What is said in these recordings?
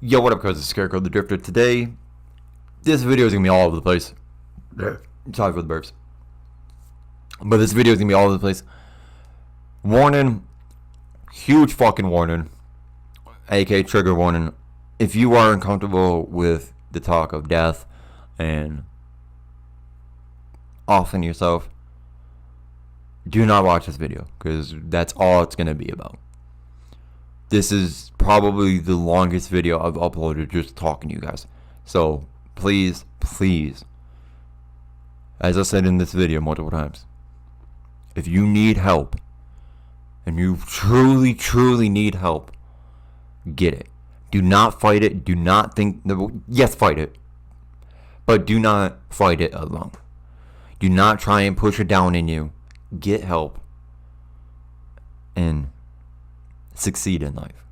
Yo, what up, guys? It's Scarecrow the Drifter. Today, this video is gonna be all over the place. Sorry for the burps. But this video is gonna be all over the place. Warning. Huge fucking warning. aka trigger warning. If you are uncomfortable with the talk of death and offing yourself, do not watch this video, because that's all it's gonna be about. This is probably the longest video I've uploaded just talking to you guys. So please, as I said in this video multiple times, if you need help, and you truly need help, get it. Do not fight it. Do not think, yes, fight it, but do not fight it alone. Do not try and push it down in you. Get help and succeed in life.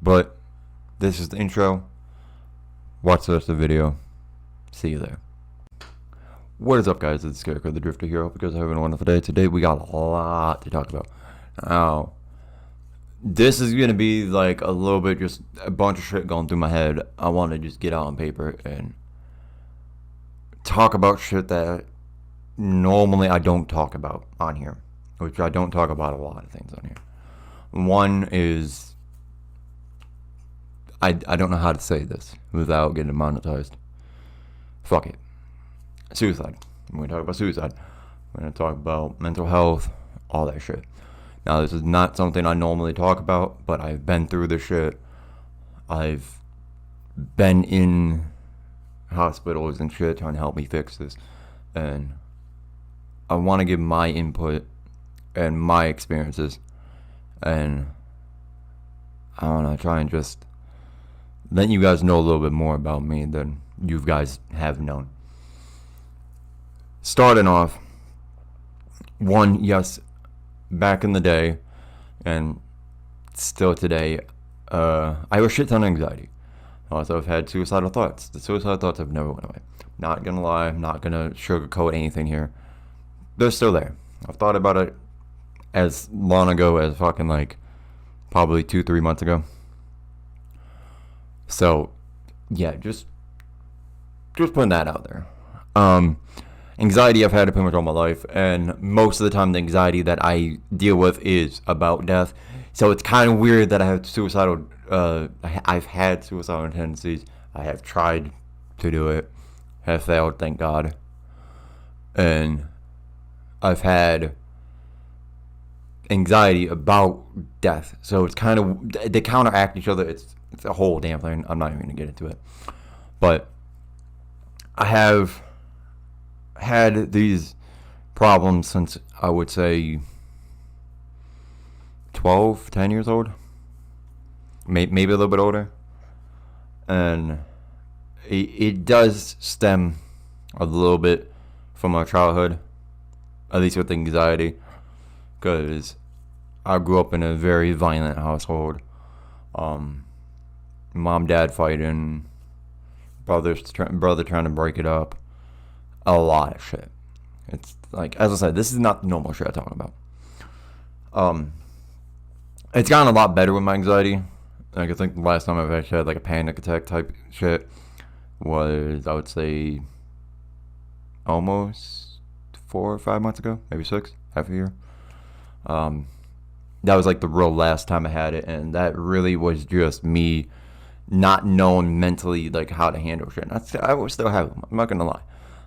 But this is the intro. Watch the rest of the video. See you there. What is up, guys? It's Scarecrow the Drifter here. Hope you guys are having a wonderful day. Today we got a lot to talk about. Now, this is gonna be like a little bit just a bunch of shit going through my head. I want to just get out on paper and talk about shit that normally I don't talk about on here, which I don't talk about a lot of things on here. One is, I don't know how to say this without getting monetized. Fuck it. Suicide. We're going to talk about suicide. We're going to talk about mental health, all that shit. Now, this is not something I normally talk about, but I've been through this shit. I've been in hospitals and shit trying to help me fix this. And I want to give my input and my experiences. And I want to try and just let you guys know a little bit more about me than you guys have known. Starting off, one, yes, back in the day, and still today, I have a shit ton of anxiety. Also, I've had suicidal thoughts. The suicidal thoughts have never went away. Not gonna lie, I'm not gonna sugarcoat anything here. They're still there. I've thought about it as long ago as fucking like probably 2-3 months ago. So yeah, just putting that out there. Anxiety I've had it pretty much all my life, and most of the time the anxiety that I deal with is about death. So it's kind of weird that I have suicidal I've had suicidal tendencies. I have tried to do it, have failed, thank God. And I've had anxiety about death. So it's kind of, they counteract each other. It's a whole damn thing. I'm not even going to get into it. But I have had these problems since, I would say, 10 years old. Maybe a little bit older. And it does stem a little bit from my childhood, at least with anxiety, because I grew up in a very violent household. Mom, dad fighting, brother trying to break it up, a lot of shit. It's like, as I said, this is not the normal shit I talk about. It's gotten a lot better with my anxiety. Like, I think the last time I've actually had like a panic attack type shit was, I would say, almost 4 or 5 months ago, maybe 6, half a year. That was like the real last time I had it, and that really was just me not knowing mentally like how to handle shit. And I will still have, I'm not gonna lie,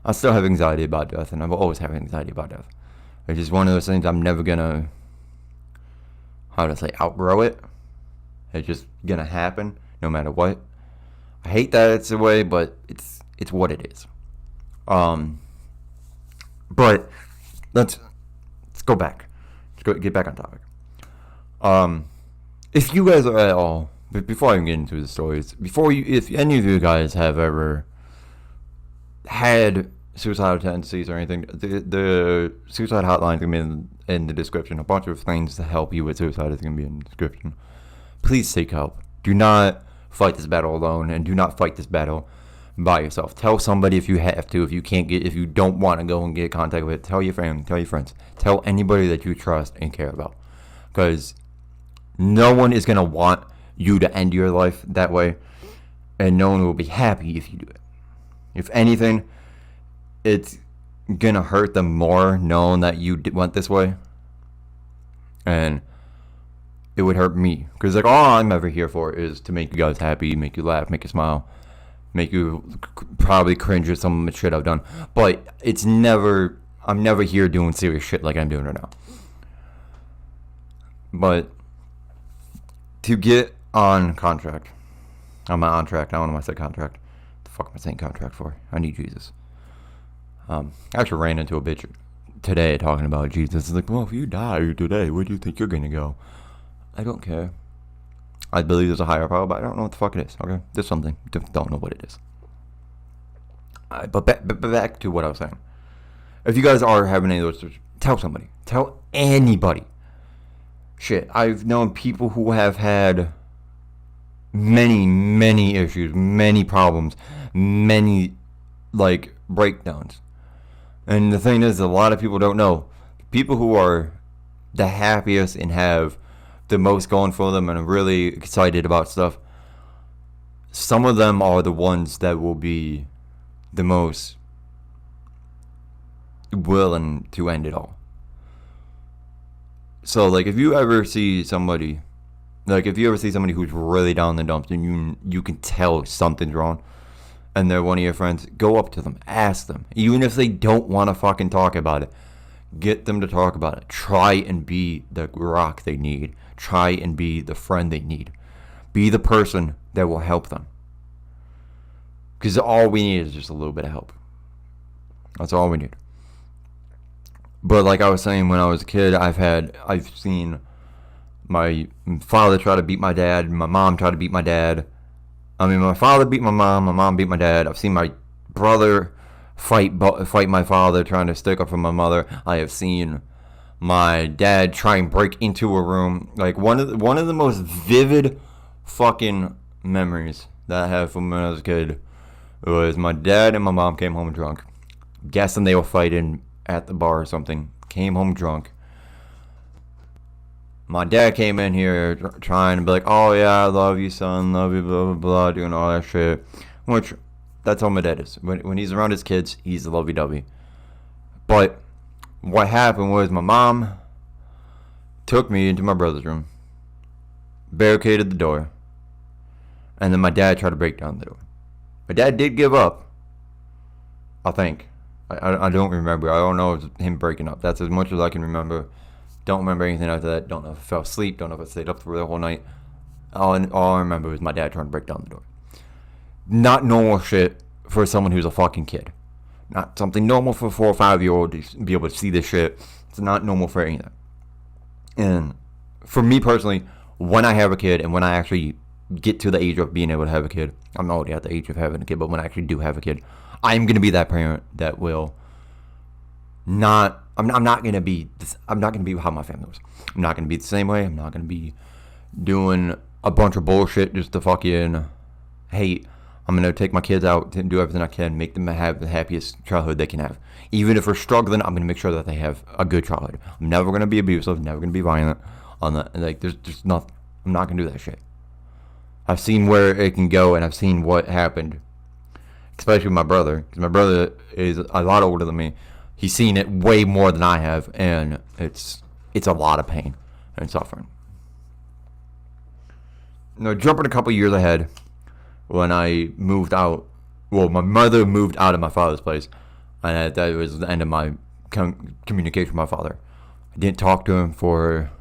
I still have anxiety about death, and I've always had anxiety about death. It's just one of those things I'm never gonna, how to say, outgrow it. It's just gonna happen no matter what. I hate that it's the way, but it's what it is. But let's go back. Get back on topic. If you guys are at all, but before I even get into the stories, if any of you guys have ever had suicidal tendencies or anything, the suicide hotline is gonna be in the description. A bunch of things to help you with suicide is gonna be in the description. Please seek help. Do not fight this battle alone, and do not fight this battle by yourself. Tell somebody if you have to. If you don't want to go and get contact with it, tell your family, tell your friends, tell anybody that you trust and care about, because no one is gonna want you to end your life that way, and no one will be happy if you do it. If anything, it's gonna hurt them more knowing that you went this way, and it would hurt me, because like all I'm ever here for is to make you guys happy, make you laugh, make you smile, make you probably cringe at some of the shit I've done, but I'm never here doing serious shit like I'm doing right now. But to get on contract, I'm not on track. I don't know why I said contract. What the fuck am I saying contract for? I need Jesus. I actually ran into a bitch today talking about Jesus. It's like, well, if you die today, where do you think you're gonna go? I don't care. I believe there's a higher power, but I don't know what the fuck it is. Okay, there's something. Don't know what it is. But back to what I was saying. If you guys are having any of those, tell somebody. Tell anybody. Shit, I've known people who have had many issues, many problems, many, like, breakdowns. And the thing is, a lot of people don't know. People who are the happiest and have the most going for them and are really excited about stuff, some of them are the ones that will be the most willing to end it all. So, like, if you ever see somebody who's really down in the dumps and you can tell something's wrong, and they're one of your friends, go up to them, ask them. Even if they don't want to fucking talk about it, get them to talk about it. Try and be the rock they need. Try and be the friend they need. Be the person that will help them. Because all we need is just a little bit of help. That's all we need. But like I was saying, when I was a kid, I've seen my father try to beat my dad, my mom try to beat my dad. I mean, my father beat my mom beat my dad. I've seen my brother fight my father trying to stick up for my mother. I have seen my dad try and break into a room. Like, one of the most vivid fucking memories that I have from when I was a kid was my dad and my mom came home drunk. Guessing they were fighting at the bar or something. Came home drunk. My dad came in here trying to be like, oh yeah, I love you, son, love you, blah, blah, blah, doing all that shit. Which, that's how my dad is. When he's around his kids, he's a lovey-dovey. But what happened was my mom took me into my brother's room, barricaded the door, and then my dad tried to break down the door. My dad did give up, I think. I don't remember. I don't know if it was him breaking up. That's as much as I can remember. Don't remember anything after that. Don't know if I fell asleep. Don't know if I stayed up for the whole night. All I remember was my dad trying to break down the door. Not normal shit for someone who's a fucking kid. Not something normal for a 4 or 5-year-old to be able to see this shit. It's not normal for anything. And for me personally, when I have a kid and when I actually get to the age of being able to have a kid, I'm already at the age of having a kid, but when I actually do have a kid, I'm going to be that parent that will not, I'm not going to be how my family was. I'm not going to be the same way. I'm not going to be doing a bunch of bullshit just to fucking hate. I'm going to take my kids out and do everything I can, make them have the happiest childhood they can have. Even if we're struggling, I'm going to make sure that they have a good childhood. I'm never going to be abusive, never going to be violent on that. Like, there's just nothing. I'm not going to do that shit. I've seen where it can go, and I've seen what happened, especially with my brother, because my brother is a lot older than me. He's seen it way more than I have, and it's a lot of pain and suffering. Now, jumping a couple years ahead, when I moved out, well, my mother moved out of my father's place, and that was the end of my communication with my father. I didn't talk to him for,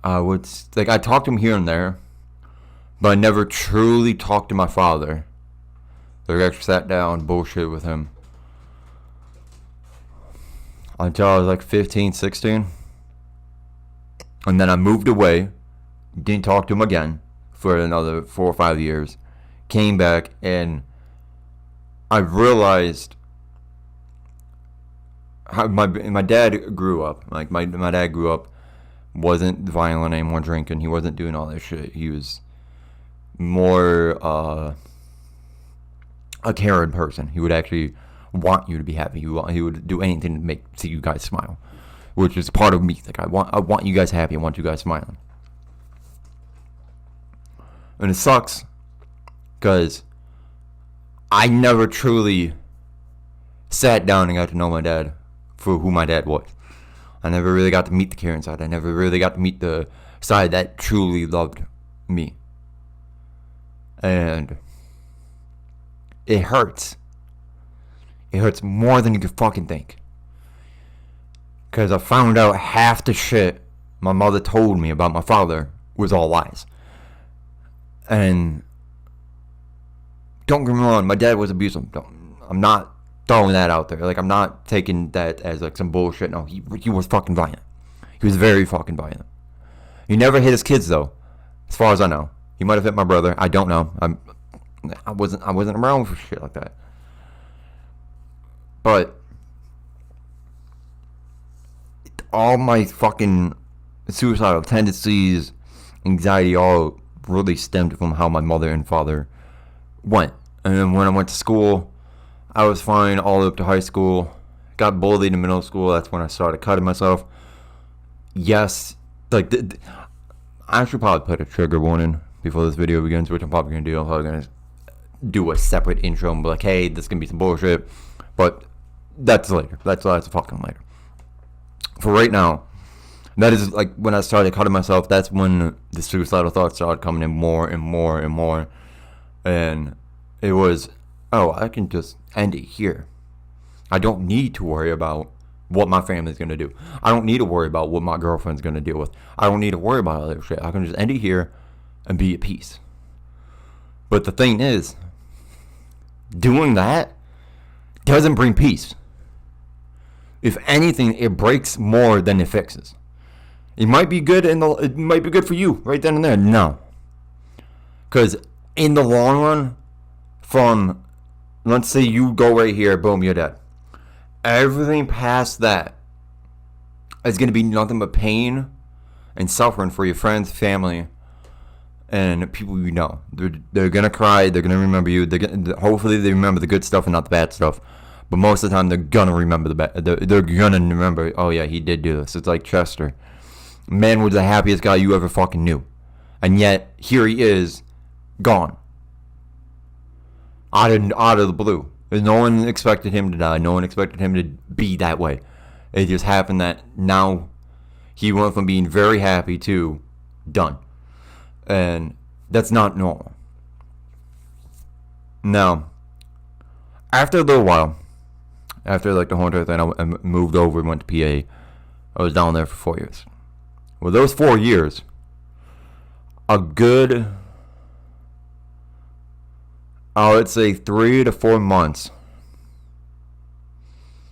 I talked to him here and there, but I never truly talked to my father. Like, I actually sat down, bullshit with him, until I was like 15, 16. And then I moved away, didn't talk to him again for another 4 or 5 years. Came back, and I realized how my dad grew up. Like, my dad grew up, wasn't violent anymore, drinking. He wasn't doing all that shit. He was more a caring person. He would actually want you to be happy. He would do anything to see you guys smile, which is part of me. Like, I want you guys happy. I want you guys smiling. And it sucks because I never truly sat down and got to know my dad for who my dad was. I never really got to meet the caring side. I never really got to meet the side that truly loved me. And it hurts. It hurts more than you could fucking think. Because I found out half the shit my mother told me about my father was all lies. And don't get me wrong, my dad was abusive. I'm not throwing that out there. Like, I'm not taking that as like some bullshit. No, he was fucking violent. He was very fucking violent. He never hit his kids though, as far as I know. He might have hit my brother. I don't know. I wasn't around for shit like that. But all my fucking suicidal tendencies, anxiety, all really stemmed from how my mother and father went. And then when I went to school, I was fine all up to high school. Got bullied in middle school. That's when I started cutting myself. Yes, like I should probably put a trigger warning before this video begins, which I'm probably gonna do. I'm probably gonna do a separate intro and be like, hey, this is gonna be some bullshit. But that's later. That's fucking later. For right now, that is like when I started cutting myself. That's when the suicidal thoughts started coming in more and more and more. And it was, oh, I can just end it here. I don't need to worry about what my family's going to do. I don't need to worry about what my girlfriend's going to deal with. I don't need to worry about all that shit. I can just end it here and be at peace. But the thing is, doing that doesn't bring peace. If anything, it breaks more than it fixes. It might be good it might be good for you right then and there. No. Because in the long run, from, let's say you go right here, boom, you're dead. Everything past that is going to be nothing but pain and suffering for your friends, family, and people you know. They're going to cry. They're going to remember you. Hopefully they remember the good stuff and not the bad stuff. But most of the time, they're going to remember the bad. They're going to remember, oh yeah, he did do this. It's like Chester. Man was the happiest guy you ever fucking knew. And yet, here he is, gone. Out of the blue. No one expected him to die. No one expected him to be that way. It just happened that now he went from being very happy to done. And that's not normal. Now, after a little while, after like the whole entire thing, I moved over and went to PA. I was down there for 4 years. Well, those 4 years, a good, I would say 3 to 4 months,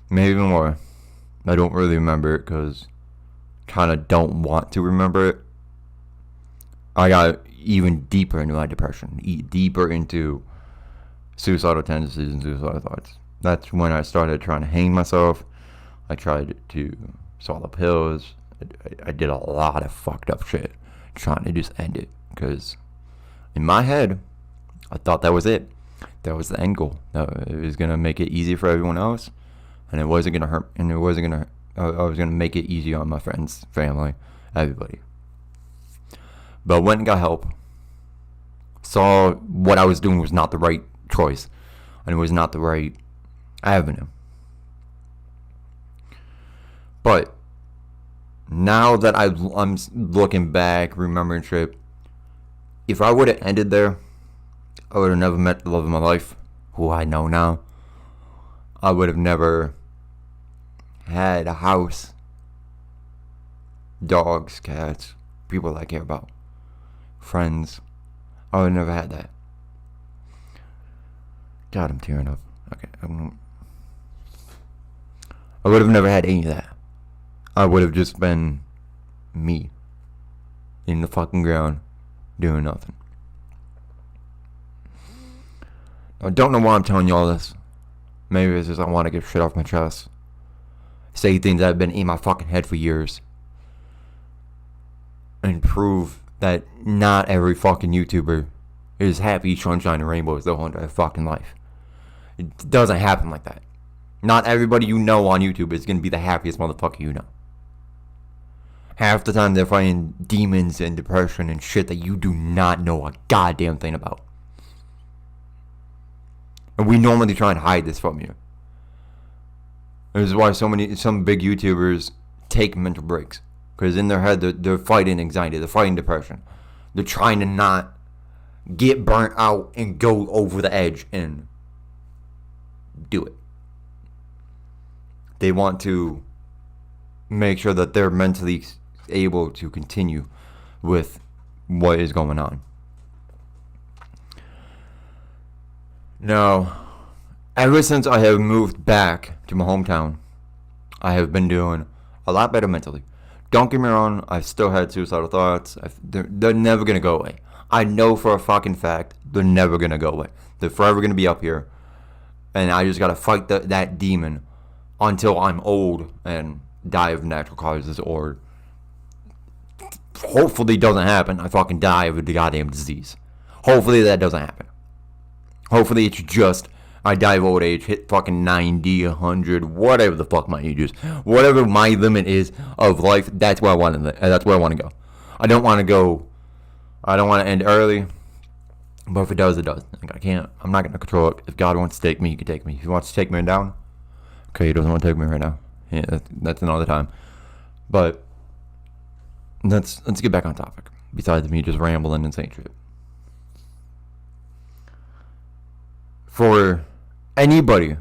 maybe more. I don't really remember it because kind of don't want to remember it. I got even deeper into my depression, deeper into suicidal tendencies and suicidal thoughts. That's when I started trying to hang myself. I tried to swallow pills. I did a lot of fucked up shit trying to just end it, because in my head I thought that was it. That was the end goal. It was gonna make it easy for everyone else, and it wasn't gonna hurt. And it wasn't gonna. I was gonna make it easy on my friends, family, everybody. But went and got help. Saw what I was doing was not the right choice, and it was not the right avenue. But now that I'm looking back, remembering shit, if I would have ended there, I would have never met the love of my life, who I know now. I would have never had a house, dogs, cats, people I care about, friends. I would have never had that. God, I'm tearing up. Okay, I would have never had any of that. I would have just been me in the fucking ground doing nothing. I don't know why I'm telling you all this. Maybe it's just I want to get shit off my chest. Say things that have been in my fucking head for years. And prove that not every fucking YouTuber is happy, sunshine, and rainbows their whole entire fucking life. It doesn't happen like that. Not everybody you know on YouTube is going to be the happiest motherfucker you know. Half the time they're fighting demons and depression and shit that you do not know a goddamn thing about. And we normally try and hide this from you. This is why some big YouTubers take mental breaks. Because in their head, they're fighting anxiety. They're fighting depression. They're trying to not get burnt out and go over the edge and do it. They want to make sure that they're mentally able to continue with what is going on. Now, ever since I have moved back to my hometown, I have been doing a lot better mentally. Don't get me wrong, I've still had suicidal thoughts. They're never going to go away. I know for a fucking fact they're never going to go away. They're forever going to be up here. And I just got to fight that demon until I'm old and die of natural causes, or hopefully doesn't happen. I fucking die of a goddamn disease. Hopefully that doesn't happen. Hopefully it's just I die of old age, hit fucking 90, 100, whatever the fuck my age is. Whatever my limit is of life, that's where I want to go. I don't want to end early. But if it does, it does. I'm not going to control it. If God wants to take me, he can take me. If he wants to take me down, okay, he doesn't want to take me right now. Yeah, that's another time. But let's get back on topic. Besides me just rambling and saying shit. For anybody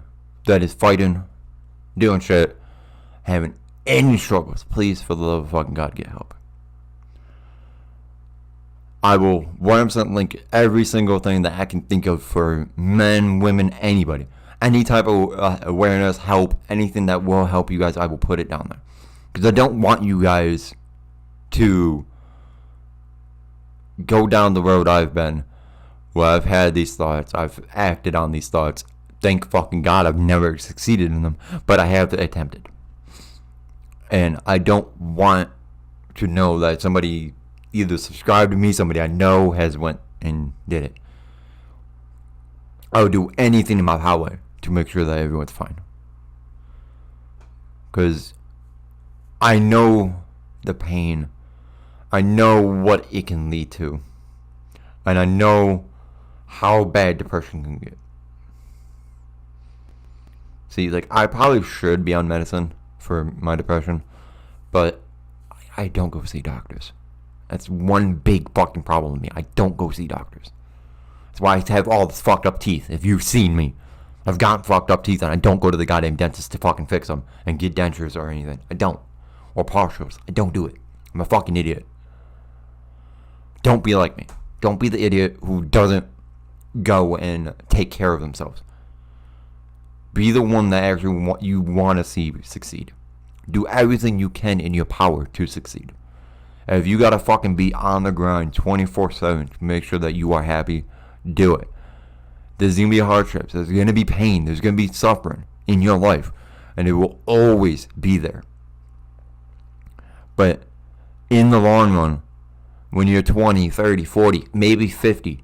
that is fighting, doing shit, having any struggles, please, for the love of fucking God, get help. I will 100% link every single thing that I can think of for men, women, anybody. Any type of awareness, help, anything that will help you guys, I will put it down there. Because I don't want you guys to go down the road I've been, where I've had these thoughts, I've acted on these thoughts. Thank fucking God I've never succeeded in them, but I have attempted. And I don't want to know that somebody either subscribed to me, somebody I know has went and did it. I would do anything in my power to make sure that everyone's fine. Because I know the pain. I know what it can lead to. And I know how bad depression can get. See, like, I probably should be on medicine for my depression, but I don't go see doctors. That's one big fucking problem with me. I don't go see doctors. That's why I have all this fucked up teeth. If you've seen me, I've got fucked up teeth and I don't go to the goddamn dentist to fucking fix them and get dentures or anything. I don't. Or partials. I don't do it. I'm a fucking idiot. Don't be like me. Don't be the idiot who doesn't go and take care of themselves. Be the one that actually you want to see succeed. Do everything you can in your power to succeed. If you gotta fucking be on the grind 24/7 to make sure that you are happy, do it. There's gonna be hardships. There's gonna be pain. There's gonna be suffering in your life. And it will always be there. But in the long run, when you're 20, 30, 40, maybe 50,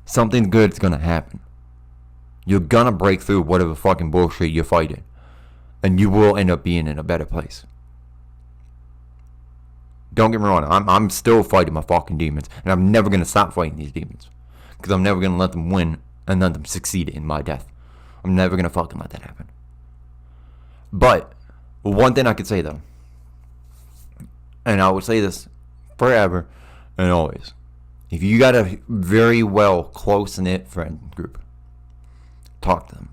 something good's gonna happen. You're gonna break through whatever fucking bullshit you're fighting. And you will end up being in a better place. Don't get me wrong, I'm still fighting my fucking demons. And I'm never going to stop fighting these demons. Because I'm never going to let them win and let them succeed in my death. I'm never going to fucking let that happen. But, one thing I could say though, and I would say this forever and always. If you got a very well close-knit friend group, talk to them.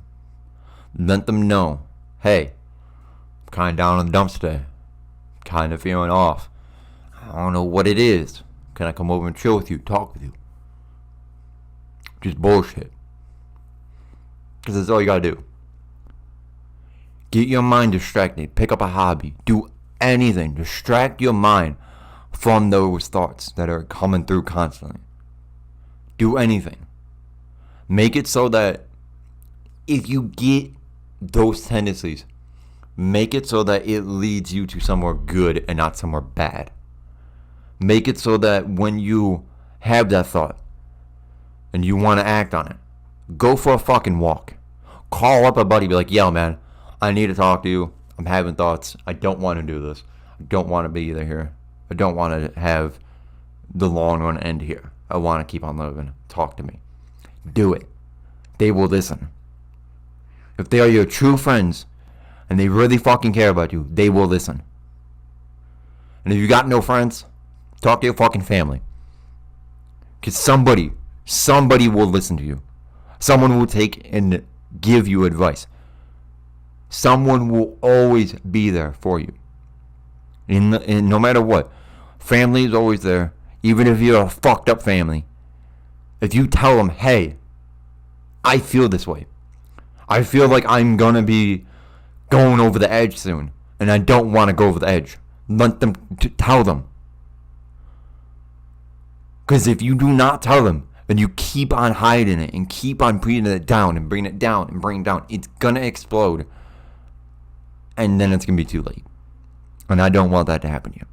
Let them know, hey, I'm kind of down in the dumps today. Kind of feeling off. I don't know what it is. Can I come over and chill with you, talk with you? Just bullshit. Because that's all you gotta do. Get your mind distracted. Pick up a hobby. Do anything. Distract your mind from those thoughts that are coming through constantly. Do anything. Make it so that if you get those tendencies, make it so that it leads you to somewhere good and not somewhere bad. Make it so that when you have that thought and you want to act on it, go for a fucking walk. Call up a buddy, be like, yo man, I need to talk to you. I'm having thoughts. I don't want to do this. I don't want to be either here. I don't want to have the long run end here. I want to keep on living. Talk to me. Do it. They will listen. If they are your true friends and they really fucking care about you, they will listen. And if you got no friends, talk to your fucking family. Because somebody will listen to you. Someone will take and give you advice. Someone will always be there for you. In no matter what. Family is always there. Even if you're a fucked up family. If you tell them, hey, I feel this way. I feel like I'm gonna be going over the edge soon. And I don't want to go over the edge. Let them tell them. Because if you do not tell them, and you keep on hiding it, and keep on bringing it down, and bringing it down, and bringing it down, it's gonna explode. And then it's gonna be too late. And I don't want that to happen to you.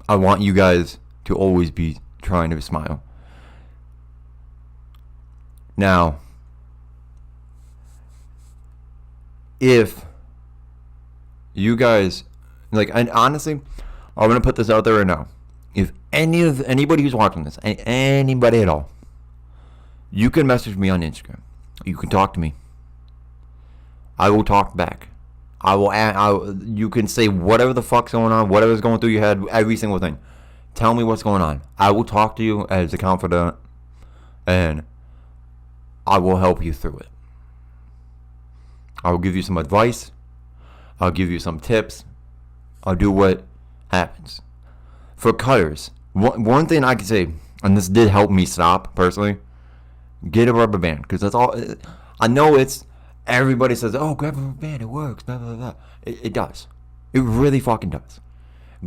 I want you guys to always be trying to smile. Now, if you guys, like, and honestly, I'm gonna put this out there right now. If anybody who's watching this, anybody at all, you can message me on Instagram. You can talk to me. I will talk back. You can say whatever the fuck's going on, whatever's going through your head, every single thing. Tell me what's going on. I will talk to you as a confidant, and I will help you through it. I will give you some advice. I'll give you some tips. I'll do what happens. For cutters, one thing I can say, and this did help me stop personally, get a rubber band, because that's all. I know it's, everybody says, oh, grab a rubber band, it works, blah, blah, blah. It does. It really fucking does.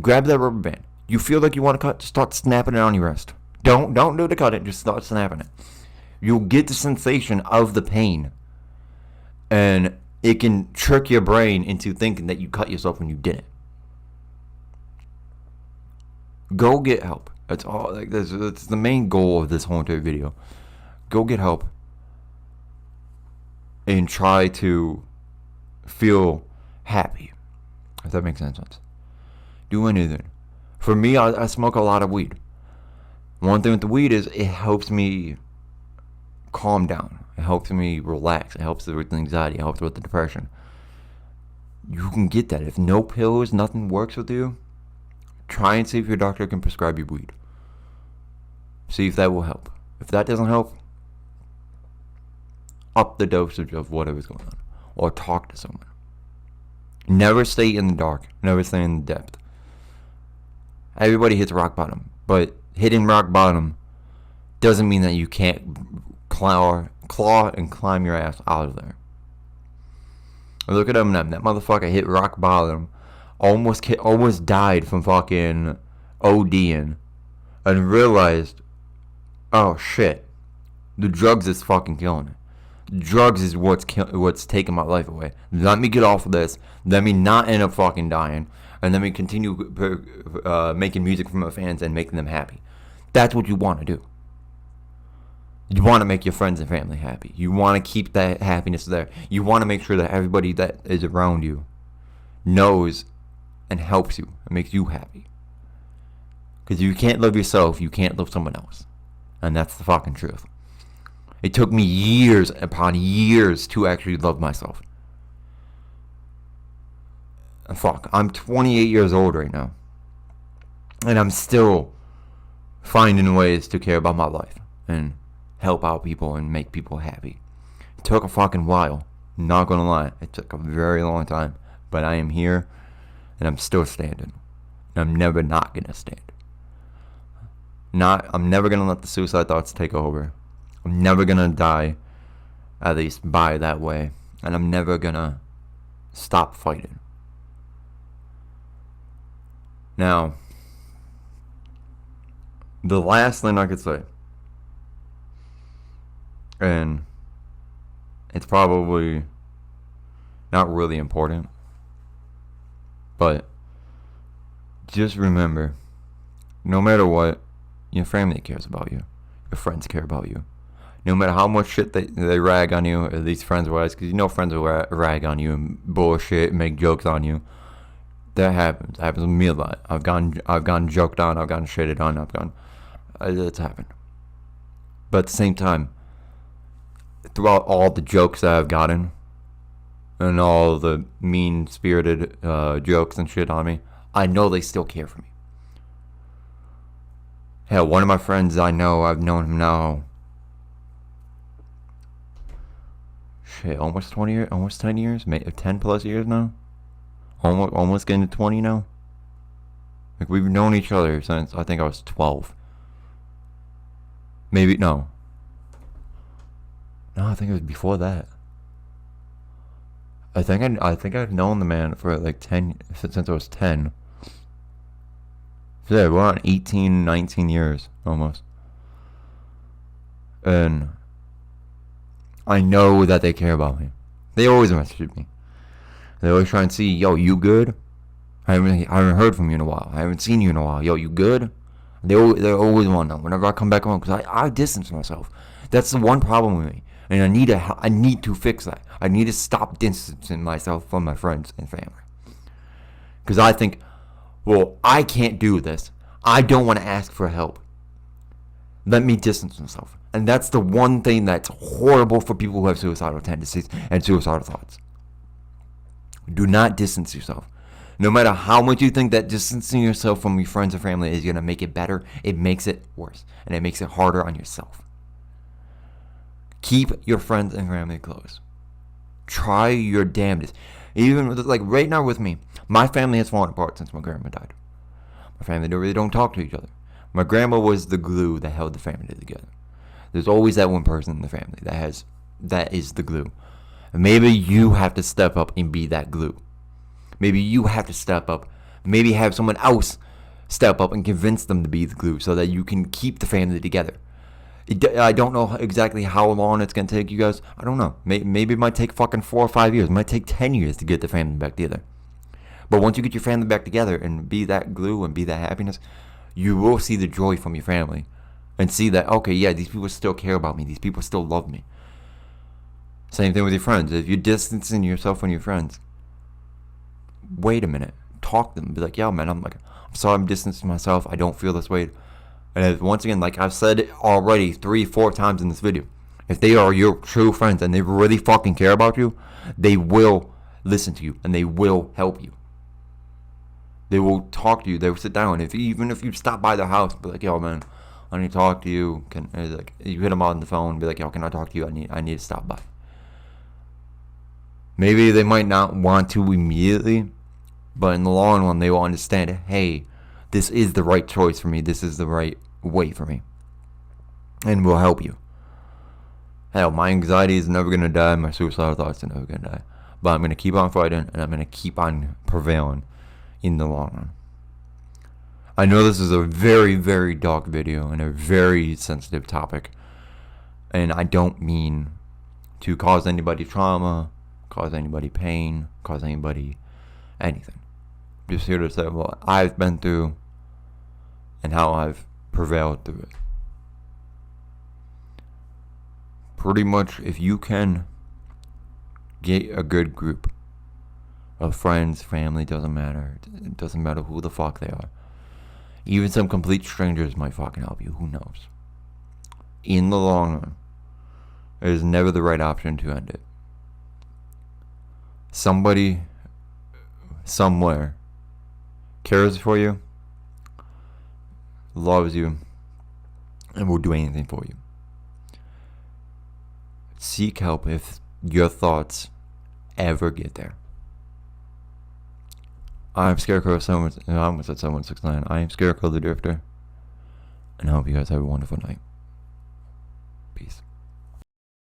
Grab that rubber band. You feel like you want to cut, just start snapping it on your wrist. Don't do the cut it, just start snapping it. You'll get the sensation of the pain, and it can trick your brain into thinking that you cut yourself when you didn't. Go get help. That's all. Like that's the main goal of this whole entire video. Go get help and try to feel happy. If that makes sense. Do anything. For me, I smoke a lot of weed. One thing with the weed is it helps me calm down. It helps me relax. It helps with the anxiety. It helps with the depression. You can get that. If no pills, nothing works with you, try and see if your doctor can prescribe you weed. See if that will help. If that doesn't help, up the dosage of whatever's going on. Or talk to someone. Never stay in the dark. Never stay in the depth. Everybody hits rock bottom. But hitting rock bottom doesn't mean that you can't claw and climb your ass out of there. Look at Eminem. That motherfucker hit rock bottom. Almost died from fucking ODing. And realized, oh shit, the drugs is fucking killing it. Drugs is what's taking my life away. Let me get off of this. Let me not end up fucking dying. And let me continue making music for my fans and making them happy. That's what you want to do. You want to make your friends and family happy. You want to keep that happiness there. You want to make sure that everybody that is around you knows and helps you and makes you happy. Because if you can't love yourself, you can't love someone else. And that's the fucking truth. It took me years upon years to actually love myself. And fuck, I'm 28 years old right now. And I'm still finding ways to care about my life. And help out people and make people happy. It took a fucking while. Not gonna lie. It took a very long time. But I am here. And I'm still standing. And I'm never not gonna stand. I'm never gonna let the suicide thoughts take over. I'm never gonna die, at least by that way. And I'm never gonna stop fighting. Now, the last thing I could say, and it's probably not really important, but just remember, no matter what, your family cares about you. Your friends care about you. No matter how much shit they rag on you, at least friends-wise, because you know friends will rag on you and bullshit and make jokes on you. That happens. It happens with me a lot. I've gone joked on. I've gotten shitted on. It's happened. But at the same time, throughout all the jokes that I've gotten, and all the mean-spirited jokes and shit on me, I know they still care for me. Hell, one of my friends I've known him now, almost 20 years, almost 10 years, 10 plus years now. Almost getting to 20 now. Like, we've known each other since I think I was 12. Maybe no, I think it was before that. I think I've known the man for like 10 since I was 10. So yeah, we're on 18, 19 years almost. And I know that they care about me. They always message me. They always try and see, yo, you good? I haven't heard from you in a while. I haven't seen you in a while. Yo, you good? They always want to know whenever I come back home, because I distance myself. That's the one problem with me, and I need to fix that. I need to stop distancing myself from my friends and family, because I think, well, I can't do this. I don't want to ask for help. Let me distance myself, and that's the one thing that's horrible for people who have suicidal tendencies and suicidal thoughts. Do not distance yourself. No matter how much you think that distancing yourself from your friends and family is going to make it better, it makes it worse. And it makes it harder on yourself. Keep your friends and family close. Try your damnedest. Even like right now with me, my family has fallen apart since my grandma died. My family really don't talk to each other. My grandma was the glue that held the family together. There's always that one person in the family that is the glue. Maybe you have to step up and be that glue. Maybe you have to step up. Maybe have someone else step up and convince them to be the glue so that you can keep the family together. I don't know exactly how long it's going to take you guys. I don't know. Maybe it might take fucking 4 or 5 years. It might take 10 years to get the family back together. But once you get your family back together and be that glue and be that happiness, you will see the joy from your family. And see that, okay, yeah, these people still care about me. These people still love me. Same thing with your friends. If you're distancing yourself from your friends, wait a minute. Talk to them. Be like, yo, man, I'm sorry I'm distancing myself. I don't feel this way. And once again, like I've said it already 3-4 times in this video, if they are your true friends and they really fucking care about you, they will listen to you and they will help you. They will talk to you. They will sit down. Even if you stop by their house, be like, yo, man, I need to talk to you. You hit them on the phone, be like, yo, can I talk to you? I need to stop by. Maybe they might not want to immediately, but in the long run, they will understand, hey, this is the right choice for me. This is the right way for me. And will help you. Hell, my anxiety is never going to die. My suicidal thoughts are never going to die. But I'm going to keep on fighting, and I'm going to keep on prevailing in the long run. I know this is a very, very dark video and a very sensitive topic. And I don't mean to cause anybody trauma, cause anybody pain, cause anybody anything. Just here to say what I've been through and how I've prevailed through it. Pretty much, if you can get a good group of friends, family, doesn't matter. It doesn't matter who the fuck they are. Even some complete strangers might fucking help you. Who knows? In the long run, it is never the right option to end it. Somebody, somewhere, cares for you, loves you, and will do anything for you. Seek help if your thoughts ever get there. I'm Scarecrow. I almost said 7169. I am Scarecrow the Drifter, and I hope you guys have a wonderful night. Peace.